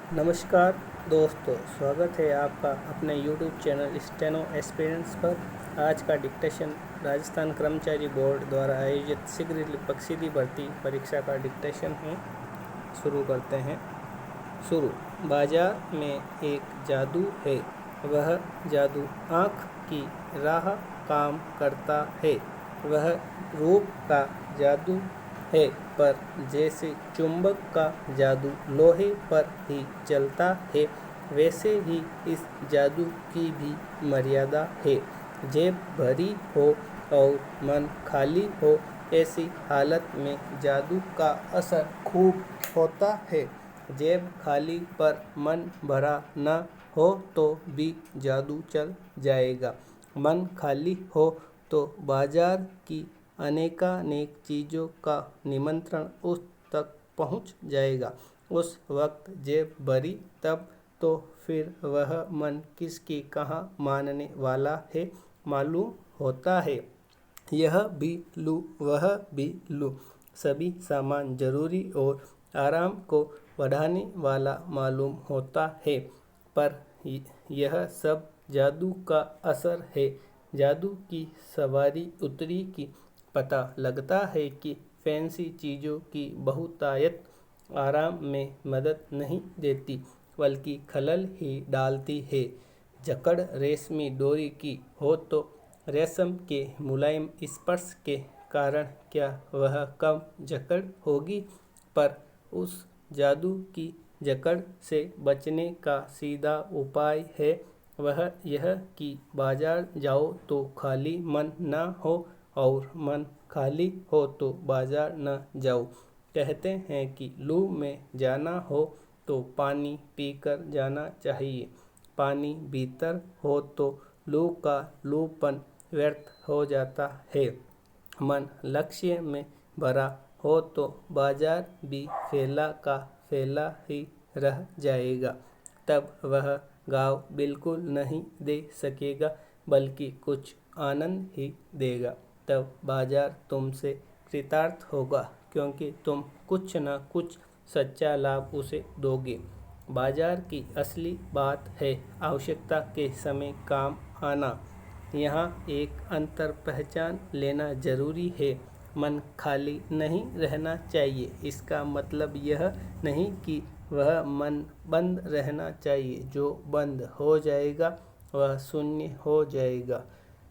नमस्कार दोस्तों, स्वागत है आपका अपने YouTube चैनल स्टेनो एस्पिरेंट्स पर। आज का डिक्टेशन राजस्थान कर्मचारी बोर्ड द्वारा आयोजित शीघ्र लिपक भर्ती परीक्षा का डिक्टेशन है। शुरू करते हैं। शुरू। बाजार में एक जादू है, वह जादू आँख की राह काम करता है। वह रूप का जादू है, पर जैसे चुंबक का जादू लोहे पर ही चलता है, वैसे ही इस जादू की भी मर्यादा है। जेब भरी हो और मन खाली हो, ऐसी हालत में जादू का असर खूब होता है। जेब खाली पर मन भरा न हो तो भी जादू चल जाएगा। मन खाली हो तो बाजार की अनेकानेक चीज़ों का निमंत्रण उस तक पहुंच जाएगा। उस वक्त जेब भरी तब तो फिर वह मन किसकी कहाँ मानने वाला है, मालूम होता है। यह भी लूँ वह भी लूँ, सभी सामान जरूरी और आराम को बढ़ाने वाला मालूम होता है, पर यह सब जादू का असर है। जादू की सवारी उतरी की पता लगता है कि फैंसी चीज़ों की बहुतायत आराम में मदद नहीं देती, बल्कि खलल ही डालती है। जकड़ रेशमी डोरी की हो तो रेशम के मुलायम स्पर्श के कारण क्या वह कम जकड़ होगी, पर उस जादू की जकड़ से बचने का सीधा उपाय है वह यह कि बाजार जाओ तो खाली मन न हो और मन खाली हो तो बाजार न जाओ। कहते हैं कि लू में जाना हो तो पानी पीकर जाना चाहिए। पानी भीतर हो तो लू का लूपन व्यर्थ हो जाता है। मन लक्ष्य में भरा हो तो बाजार भी फैला का फैला ही रह जाएगा। तब वह गाँव बिल्कुल नहीं दे सकेगा, बल्कि कुछ आनंद ही देगा। तब बाजार तुमसे कृतार्थ होगा, क्योंकि तुम कुछ न कुछ सच्चा लाभ उसे दोगे। बाजार की असली बात है आवश्यकता के समय काम आना। यहाँ एक अंतर पहचान लेना जरूरी है। मन खाली नहीं रहना चाहिए, इसका मतलब यह नहीं कि वह मन बंद रहना चाहिए। जो बंद हो जाएगा वह शून्य हो जाएगा।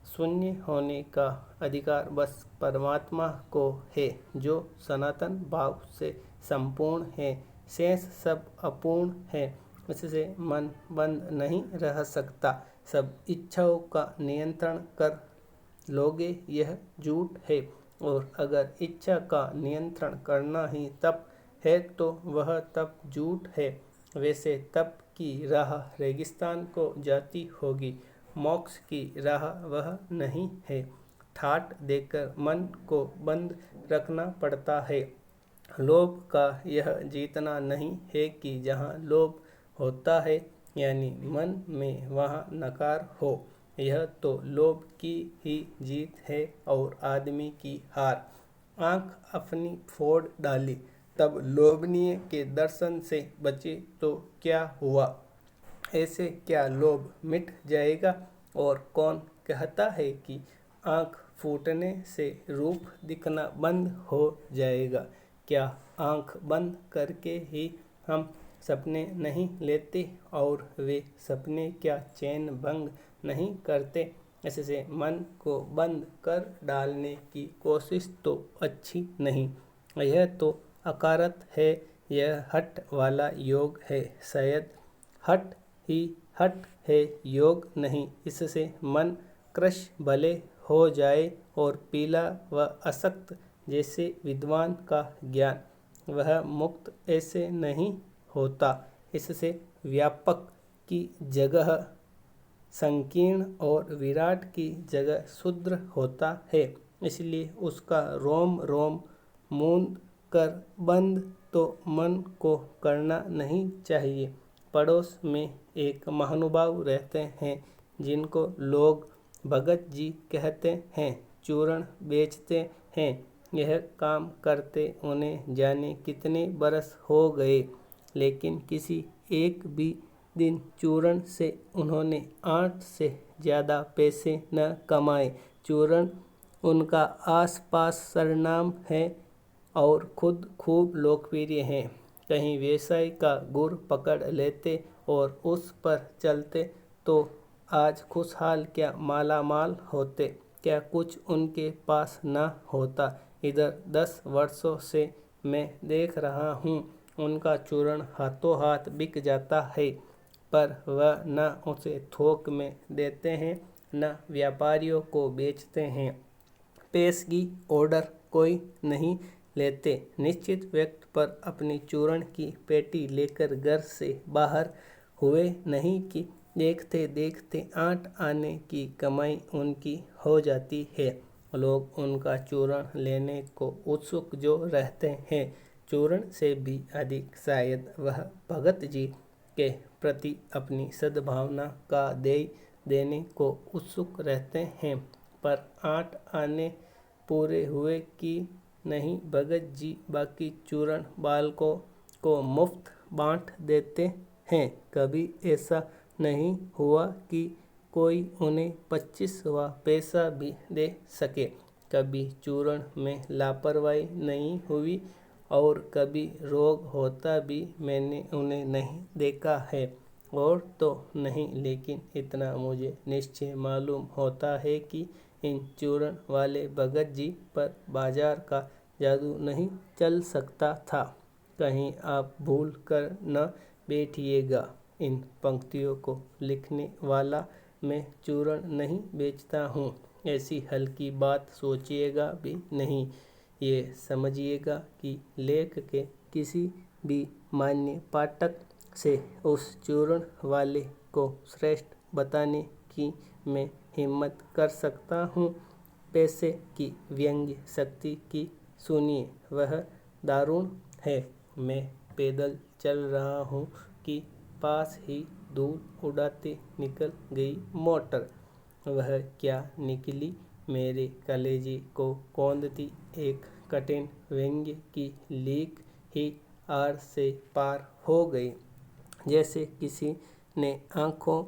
शून्य होने का अधिकार बस परमात्मा को है, जो सनातन भाव से संपूर्ण है। शेष सब अपूर्ण है, इससे मन बंद नहीं रह सकता। सब इच्छाओं का नियंत्रण कर लोगे यह झूठ है, और अगर इच्छा का नियंत्रण करना ही तप है तो वह तप झूठ है। वैसे तप की राह रेगिस्तान को जाती होगी, मोक्ष की राह वह नहीं है। ठाट देकर मन को बंद रखना पड़ता है। लोभ का यह जीतना नहीं है कि जहाँ लोभ होता है, यानी मन में, वहाँ नकार हो। यह तो लोभ की ही जीत है और आदमी की हार। आँख अपनी फोड़ डाली तब लोभनीय के दर्शन से बचे तो क्या हुआ। ऐसे क्या लोभ मिट जाएगा। और कौन कहता है कि आँख फूटने से रूप दिखना बंद हो जाएगा। क्या आँख बंद करके ही हम सपने नहीं लेते, और वे सपने क्या चैन भंग नहीं करते। इससे मन को बंद कर डालने की कोशिश तो अच्छी नहीं। यह तो अकारत है, यह हट वाला योग है। शायद हट ही हट है, योग नहीं। इससे मन कृश भले हो जाए और पीला व अशक्त जैसे विद्वान का ज्ञान, वह मुक्त ऐसे नहीं होता। इससे व्यापक की जगह संकीर्ण और विराट की जगह शूद्र होता है। इसलिए उसका रोम रोम मूंद कर बंद तो मन को करना नहीं चाहिए। पड़ोस में एक महानुभाव रहते हैं, जिनको लोग भगत जी कहते हैं। चूर्ण बेचते हैं। यह काम करते उन्हें जाने कितने बरस हो गए, लेकिन किसी एक भी दिन चूरण से उन्होंने 8 से ज़्यादा पैसे न कमाए। चूरण उनका आसपास सरनाम है और खुद खूब लोकप्रिय हैं। कहीं व्यवसाय का गुर पकड़ लेते और उस पर चलते तो आज खुशहाल क्या माला माल होते। क्या कुछ उनके पास न होता। इधर 10 वर्षों से मैं देख रहा हूँ उनका चूरण हाथों हाथ बिक जाता है, पर वह न उसे थोक में देते हैं न व्यापारियों को बेचते हैं। पेशगी ऑर्डर कोई नहीं लेते। निश्चित वक्त पर अपनी चूर्ण की पेटी लेकर घर से बाहर हुए नहीं कि देखते देखते 8 आने की कमाई उनकी हो जाती है। लोग उनका चूर्ण लेने को उत्सुक जो रहते हैं, चूर्ण से भी अधिक शायद वह भगत जी के प्रति अपनी सद्भावना का देय देने को उत्सुक रहते हैं। पर 8 आने पूरे हुए कि नहीं भगत जी बाकी चूर्ण बालकों को मुफ्त बांट देते हैं। कभी ऐसा नहीं हुआ कि कोई उन्हें 25वां पैसा भी दे सके। कभी चूर्ण में लापरवाही नहीं हुई और कभी रोग होता भी मैंने उन्हें नहीं देखा है। और तो नहीं, लेकिन इतना मुझे निश्चय मालूम होता है कि इन चूर्ण वाले भगत जी पर बाजार का जादू नहीं चल सकता था। कहीं आप भूल कर न बैठिएगा। इन पंक्तियों को लिखने वाला मैं चूर्ण नहीं बेचता हूँ, ऐसी हल्की बात सोचिएगा भी नहीं। ये समझिएगा कि लेख के किसी भी मान्य पाठक से उस चूर्ण वाले को श्रेष्ठ बताने की मैं हिम्मत कर सकता हूँ। पैसे की व्यंग्य शक्ति की सुनिए, वह दारुण है। मैं पैदल चल रहा हूँ कि पास ही दूर उड़ाते निकल गई मोटर। वह क्या निकली, मेरे कलेजे को कौंधती एक कठिन व्यंग्य की लीक ही आड़ से पार हो गई। जैसे किसी ने आँखों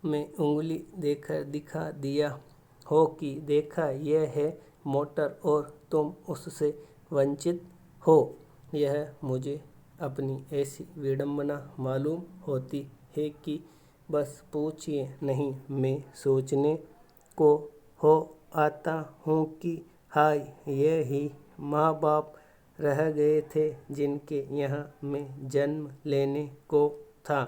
में उंगली देकर दिखा दिया हो कि देखा यह है मोटर और तुम उससे वंचित हो। यह मुझे अपनी ऐसी विडंबना मालूम होती है कि बस पूछिए नहीं। मैं सोचने को हो आता हूँ कि हाय, ये ही माँ बाप रह गए थे जिनके यहाँ मैं जन्म लेने को था।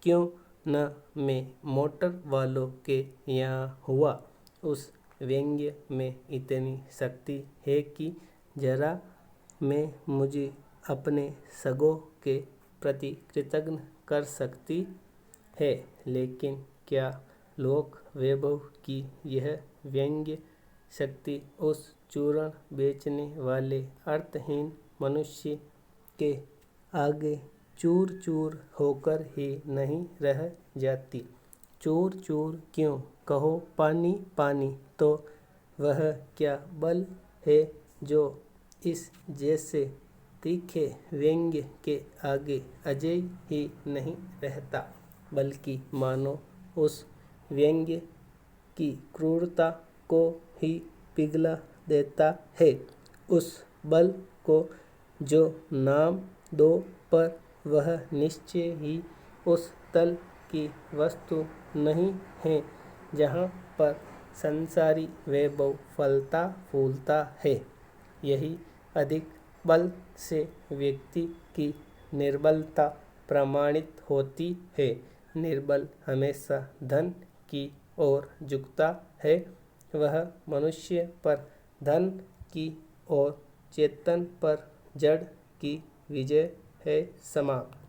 क्यों न मैं मोटर वालों के यहाँ हुआ। उस व्यंग्य में इतनी शक्ति है कि जरा मैं मुझे अपने सगों के प्रति कृतज्ञ कर सकती है। लेकिन क्या लोक वैभव की यह व्यंग्य शक्ति उस चूर्ण बेचने वाले अर्थहीन मनुष्य के आगे चूर चूर होकर ही नहीं रह जाती। चूर चूर क्यों कहो पानी पानी, तो वह क्या बल है जो इस जैसे तीखे व्यंग्य के आगे अजेय ही नहीं रहता, बल्कि मानो उस व्यंग्य की क्रूरता को ही पिघला देता है। उस बल को जो नाम दो, पर वह निश्चय ही उस तल की वस्तु नहीं है जहाँ पर संसारी वैभव फलता फूलता है। यही अधिक बल से व्यक्ति की निर्बलता प्रमाणित होती है। निर्बल हमेशा धन की ओर झुकता है। वह मनुष्य पर धन की और चेतन पर जड़ की विजय है। समाप्त।